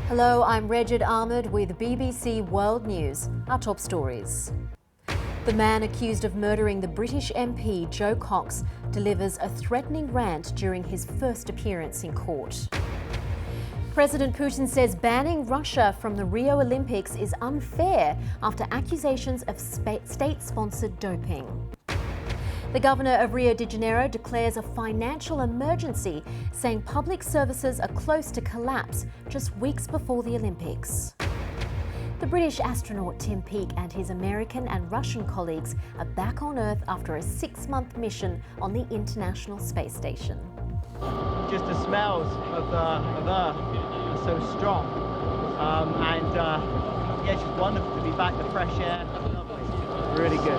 Hello, I'm Regid Ahmed with BBC World News. Our top stories. The man accused of murdering the British MP Jo Cox delivers a threatening rant during his first appearance in court. President Putin says banning Russia from the Rio Olympics is unfair after accusations of state-sponsored doping. The governor of Rio de Janeiro declares a financial emergency, saying public services are close to collapse just weeks before the Olympics. The British astronaut Tim Peake and his American and Russian colleagues are back on Earth after a 6-month mission on the International Space Station. Just the smells of Earth are so strong, yeah, it's just wonderful to be back. The fresh air, lovely, really good.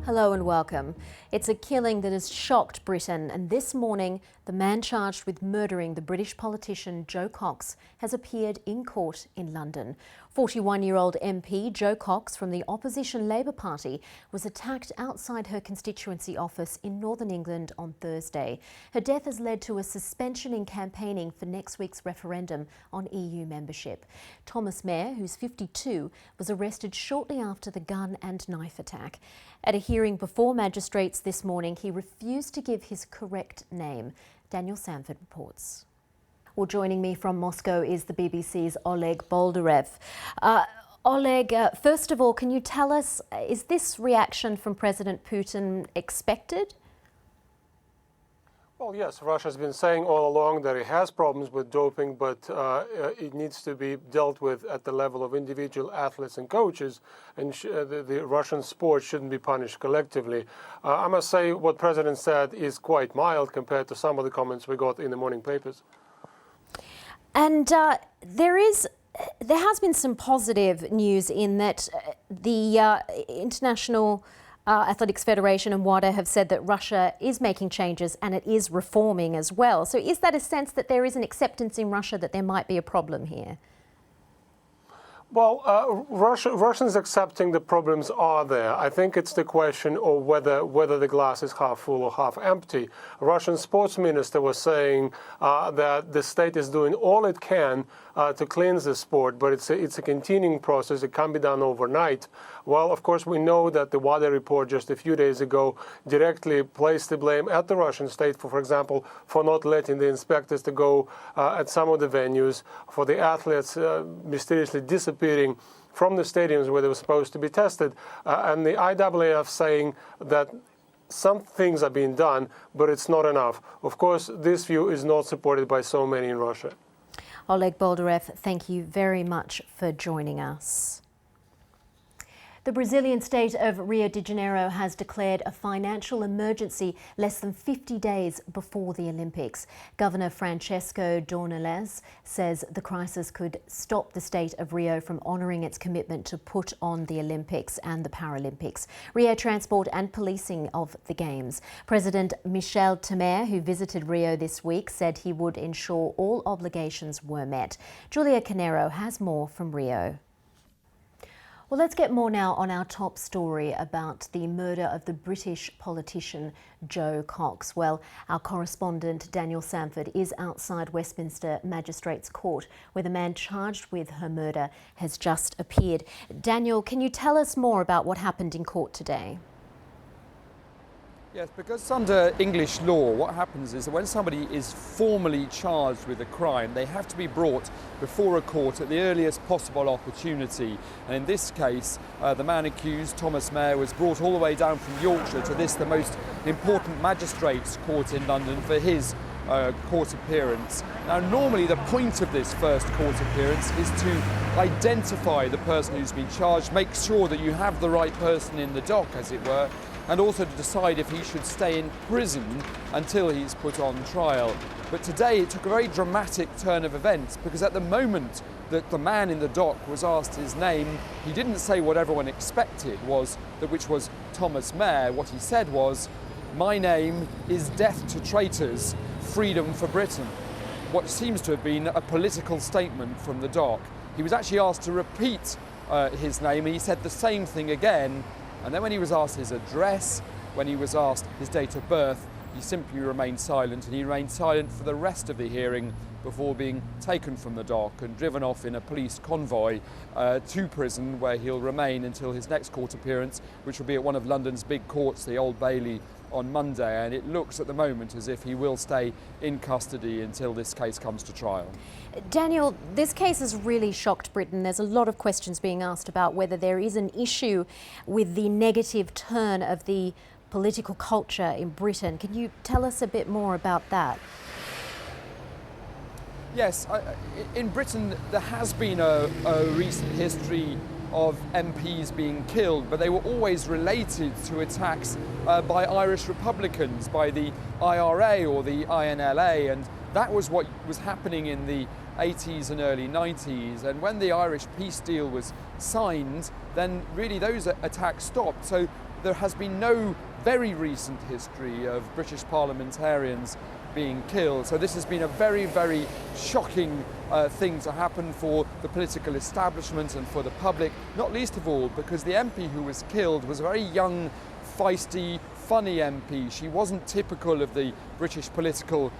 Hello and welcome. It's a killing that has shocked Britain, and this morning the man charged with murdering the British politician Jo Cox has appeared in court in London. 41-year-old MP Jo Cox from the opposition Labour Party was attacked outside her constituency office in northern England on Thursday. Her death has led to a suspension in campaigning for next week's referendum on EU membership. Thomas Mair, who's 52, was arrested shortly after the gun and knife attack. At a hearing before magistrates this morning, he refused to give his correct name. Daniel Sanford reports. Well, joining me from Moscow is the BBC's Oleg Boldarev. Oleg, first of all, can you tell us, is this reaction from President Putin expected? Well, yes, Russia's been saying all along that it has problems with doping, but it needs to be dealt with at the level of individual athletes and coaches, and the Russian sport shouldn't be punished collectively. I must say what President said is quite mild compared to some of the comments we got in the morning papers. And there has been some positive news in that the International Athletics Federation and WADA have said that Russia is making changes and it is reforming as well. So is that a sense that there is an acceptance in Russia that there might be a problem here? Well, Russians accepting the problems are there. I think it's the question of whether the glass is half full or half empty. A Russian sports minister was saying that the state is doing all it can to cleanse the sport, but it's a continuing process. It can't be done overnight. Well, of course, we know that the WADA report just a few days ago directly placed the blame at the Russian state for example, for not letting the inspectors to go at some of the venues, for the athletes mysteriously disappearing from the stadiums where they were supposed to be tested, and the IAAF saying that some things are being done, but it's not enough. Of course, this view is not supported by so many in Russia. Oleg Boldarev, thank you very much for joining us. The Brazilian state of Rio de Janeiro has declared a financial emergency less than 50 days before the Olympics. Governor Francesco Dornelles says the crisis could stop the state of Rio from honouring its commitment to put on the Olympics and the Paralympics. Rio Transport and Policing of the Games. President Michel Temer, who visited Rio this week, said he would ensure all obligations were met. Julia Canero has more from Rio. Well, let's get more now on our top story about the murder of the British politician Jo Cox. Well, our correspondent Daniel Sanford is outside Westminster Magistrates Court, where the man charged with her murder has just appeared. Daniel, can you tell us more about what happened in court today? Yes, because under English law, what happens is that when somebody is formally charged with a crime, they have to be brought before a court at the earliest possible opportunity. And in this case, the man accused, Thomas Mair, was brought all the way down from Yorkshire to this, the most important magistrates' court in London, for his court appearance. Now, normally the point of this first court appearance is to identify the person who's been charged, make sure that you have the right person in the dock, as it were, and also to decide if he should stay in prison until he's put on trial. But today it took a very dramatic turn of events, because at the moment that the man in the dock was asked his name, he didn't say what everyone expected, which was Thomas Mair. What he said was, "My name is death to traitors, freedom for Britain." what seems to have been a political statement from the dock. He was actually asked to repeat his name, and he said the same thing again. And then when he was asked his address, when he was asked his date of birth, he simply remained silent, and he remained silent for the rest of the hearing before being taken from the dock and driven off in a police convoy to prison, where he'll remain until his next court appearance, which will be at one of London's big courts, the Old Bailey, on Monday. And it looks at the moment as if he will stay in custody until this case comes to trial. Daniel, this case has really shocked Britain. There's a lot of questions being asked about whether there is an issue with the negative turn of the political culture in Britain. Can you tell us a bit more about that? Yes, in Britain there has been a recent history of MPs being killed, but they were always related to attacks by Irish Republicans, by the IRA or the INLA, and that was what was happening in the 80s and early 90s. And when the Irish peace deal was signed, then really those attacks stopped. So there has been no very recent history of British parliamentarians being killed. So this has been a very, very shocking thing to happen for the political establishment and for the public, not least of all because the MP who was killed was a very young, feisty, funny MP. She wasn't typical of the British political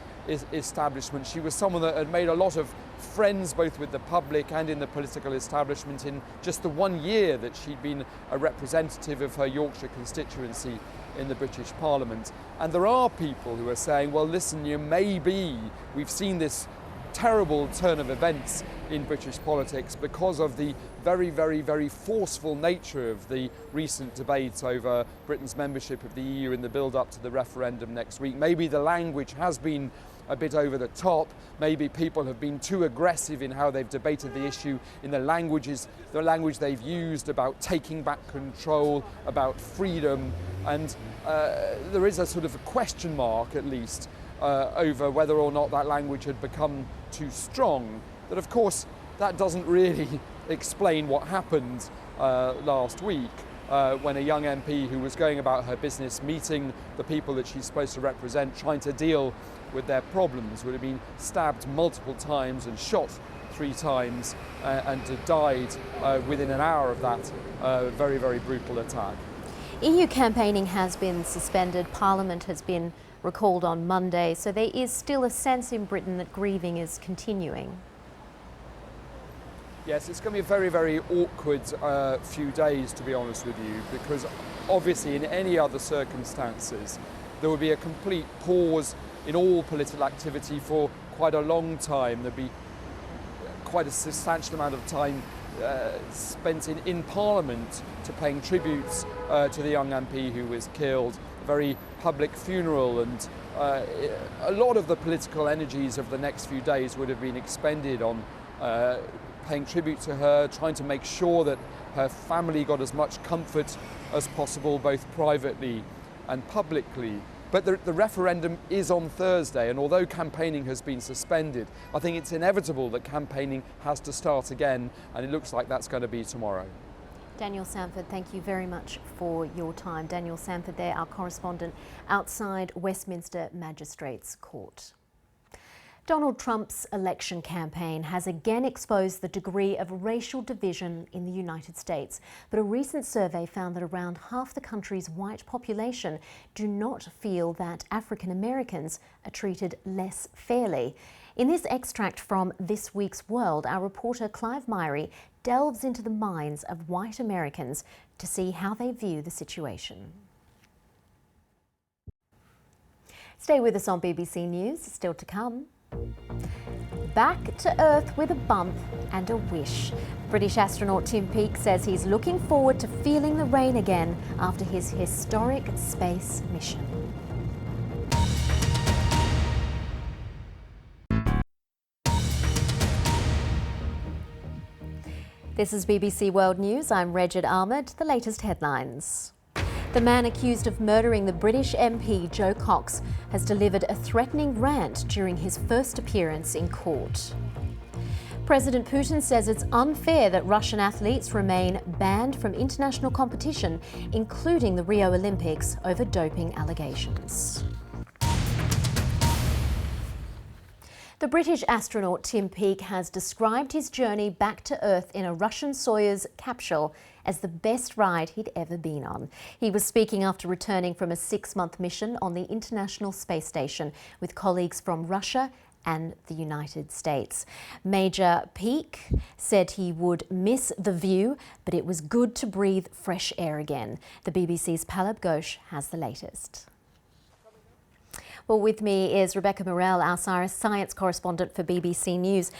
establishment. She was someone that had made a lot of friends both with the public and in the political establishment in just the 1 year that she'd been a representative of her Yorkshire constituency in the British Parliament. And there are people who are saying, well, listen, we've seen this terrible turn of events in British politics because of the very, very, very forceful nature of the recent debates over Britain's membership of the EU in the build-up to the referendum next week. Maybe the language has been a bit over the top. Maybe people have been too aggressive in how they've debated the issue, in the language they've used about taking back control, about freedom, and there is a sort of a question mark, at least, over whether or not that language had become too strong. But of course, that doesn't really explain what happened last week when a young MP who was going about her business, meeting the people that she's supposed to represent, trying to deal with their problems, would have been stabbed multiple times and shot 3 times and died within an hour of that very, very brutal attack. EU campaigning has been suspended. Parliament has been recalled on Monday, so there is still a sense in Britain that grieving is continuing. Yes, it's going to be a very, very awkward few days, to be honest with you, because obviously in any other circumstances there would be a complete pause in all political activity for quite a long time. There'd be quite a substantial amount of time spent in Parliament to paying tributes to the young MP who was killed, a very public funeral, and a lot of the political energies of the next few days would have been expended on paying tribute to her, trying to make sure that her family got as much comfort as possible, both privately and publicly. But the referendum is on Thursday, and although campaigning has been suspended, I think it's inevitable that campaigning has to start again, and it looks like that's going to be tomorrow. Daniel Sanford, thank you very much for your time. Daniel Sanford there, our correspondent outside Westminster Magistrates Court. Donald Trump's election campaign has again exposed the degree of racial division in the United States. But a recent survey found that around half the country's white population do not feel that African Americans are treated less fairly. In this extract from This Week's World, our reporter Clive Myrie delves into the minds of white Americans to see how they view the situation. Stay with us on BBC News, still to come. Back to Earth with a bump and a wish. British astronaut Tim Peake says he's looking forward to feeling the rain again after his historic space mission. This is BBC World News. I'm Regid Ahmed. The latest headlines. The man accused of murdering the British MP Jo Cox has delivered a threatening rant during his first appearance in court. President Putin says it's unfair that Russian athletes remain banned from international competition, including the Rio Olympics, over doping allegations. The British astronaut Tim Peake has described his journey back to Earth in a Russian Soyuz capsule as the best ride he'd ever been on. He was speaking after returning from a 6-month mission on the International Space Station with colleagues from Russia and the United States. Major Peake said he would miss the view, but it was good to breathe fresh air again. The BBC's Palab Ghosh has the latest. Well, with me is Rebecca Morell, our science correspondent for BBC News.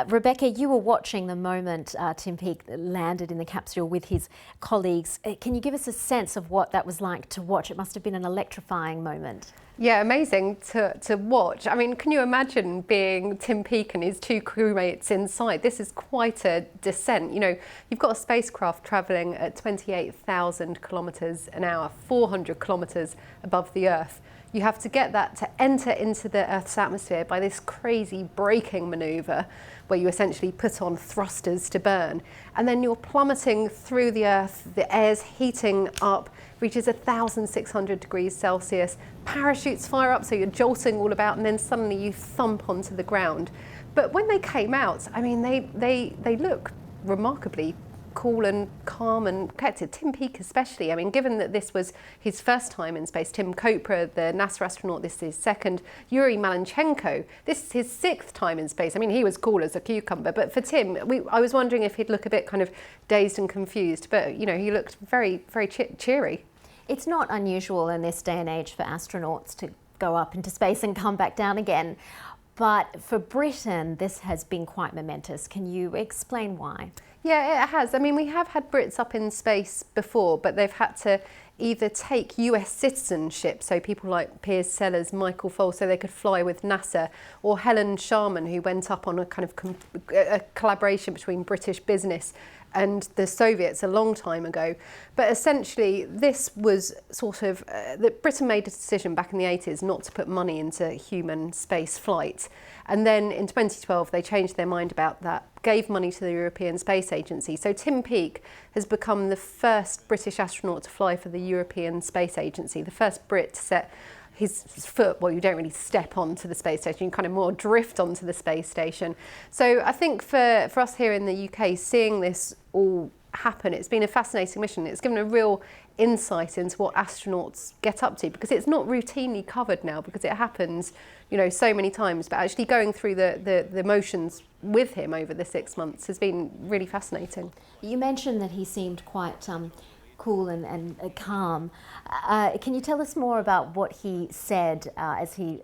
Rebecca, you were watching the moment Tim Peake landed in the capsule with his colleagues. Can you give us a sense of what that was like to watch? It must have been an electrifying moment. Yeah, amazing to watch. I mean, can you imagine being Tim Peake and his 2 crewmates inside? This is quite a descent. You know, you've got a spacecraft travelling at 28,000 kilometres an hour, 400 kilometres above the Earth. You have to get that to enter into the Earth's atmosphere by this crazy braking manoeuvre where you essentially put on thrusters to burn. And then you're plummeting through the Earth, the air's heating up, reaches 1,600 degrees Celsius, parachutes fire up so you're jolting all about, and then suddenly you thump onto the ground. But when they came out, I mean, they look remarkably cool and calm and collected. Tim Peake especially, I mean, given that this was his first time in space, Tim Kopra, the NASA astronaut, this is his second, Yuri Malenchenko, this is his 6th time in space. I mean, he was cool as a cucumber, but for Tim, I was wondering if he'd look a bit kind of dazed and confused, but, you know, he looked very, very cheery. It's not unusual in this day and age for astronauts to go up into space and come back down again. But for Britain, this has been quite momentous. Can you explain why? Yeah, it has. I mean, we have had Brits up in space before, but they've had to either take US citizenship, so people like Piers Sellers, Michael Foale, so they could fly with NASA, or Helen Sharman, who went up on a kind of a collaboration between British business and the Soviets a long time ago. But essentially, this was sort of, that Britain made a decision back in the 80s not to put money into human space flight. And then in 2012, they changed their mind about that, gave money to the European Space Agency. So Tim Peake has become the first British astronaut to fly for the European Space Agency, the first Brit to set his foot, well, you don't really step onto the space station, you kind of more drift onto the space station. So I think for us here in the UK, seeing this all happen, it's been a fascinating mission. It's given a real insight into what astronauts get up to, because it's not routinely covered now, because it happens, you know, so many times, but actually going through the motions with him over the 6 months has been really fascinating. You mentioned that he seemed quite cool and calm. Can you tell us more about what he said as he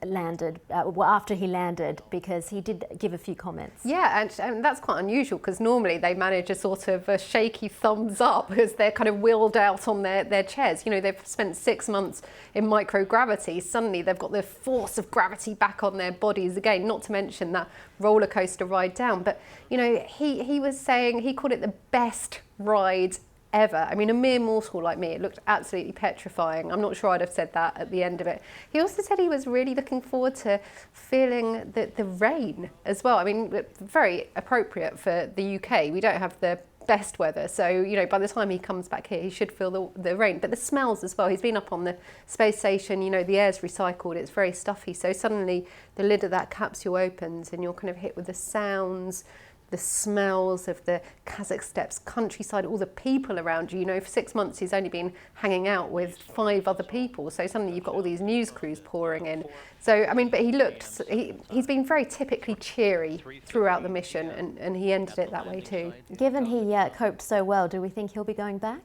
landed, after he landed, because he did give a few comments? Yeah, and that's quite unusual, because normally they manage a sort of a shaky thumbs up as they're kind of wheeled out on their chairs. You know, they've spent 6 months in microgravity. Suddenly they've got the force of gravity back on their bodies again, not to mention that roller coaster ride down. But, you know, he was saying, he called it the best ride ever. I mean, a mere mortal like me, it looked absolutely petrifying. I'm not sure I'd have said that at the end of it. He also said he was really looking forward to feeling the rain as well. I mean, very appropriate for the UK. We don't have the best weather, so, you know, by the time he comes back here, he should feel the rain. But the smells as well. He's been up on the space station, you know, the air's recycled, it's very stuffy. So suddenly the lid of that capsule opens and you're kind of hit with the sounds, the smells of the Kazakh steppes, countryside, all the people around you. You know, for 6 months he's only been hanging out with 5 other people, so suddenly you've got all these news crews pouring in. So, I mean, but he's been very typically cheery throughout the mission, and he ended it that way too. Given he coped so well, do we think he'll be going back?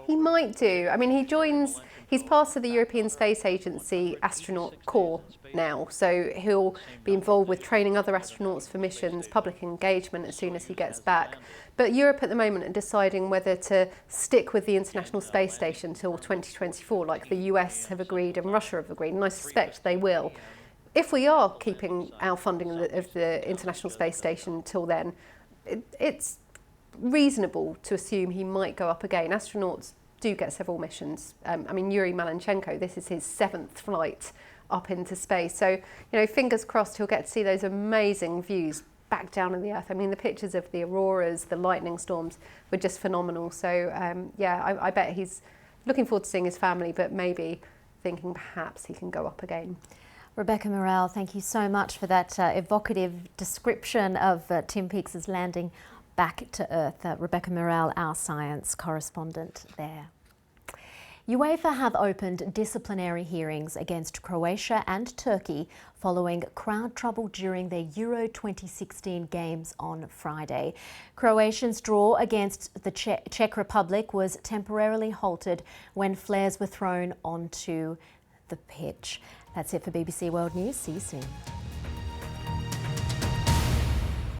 He might do. I mean, he's part of the European Space Agency astronaut corps now, so he'll be involved with training other astronauts for missions, public engagement as soon as he gets back. But Europe at the moment are deciding whether to stick with the International Space Station till 2024, like the US have agreed and Russia have agreed, and I suspect they will. If we are keeping our funding of the International Space Station till then, it's reasonable to assume he might go up again. Astronauts do get several missions. I mean, Yuri Malenchenko, this is his 7th flight up into space. So, you know, fingers crossed he'll get to see those amazing views back down on the Earth. I mean, the pictures of the auroras, the lightning storms were just phenomenal. So, yeah, I bet he's looking forward to seeing his family, but maybe thinking perhaps he can go up again. Rebecca Morrell, thank you so much for that evocative description of Tim Peake's landing back to Earth. Rebecca Morrell, our science correspondent there. UEFA have opened disciplinary hearings against Croatia and Turkey following crowd trouble during their Euro 2016 games on Friday. Croatians' draw against the Czech Republic was temporarily halted when flares were thrown onto the pitch. That's it for BBC World News. See you soon.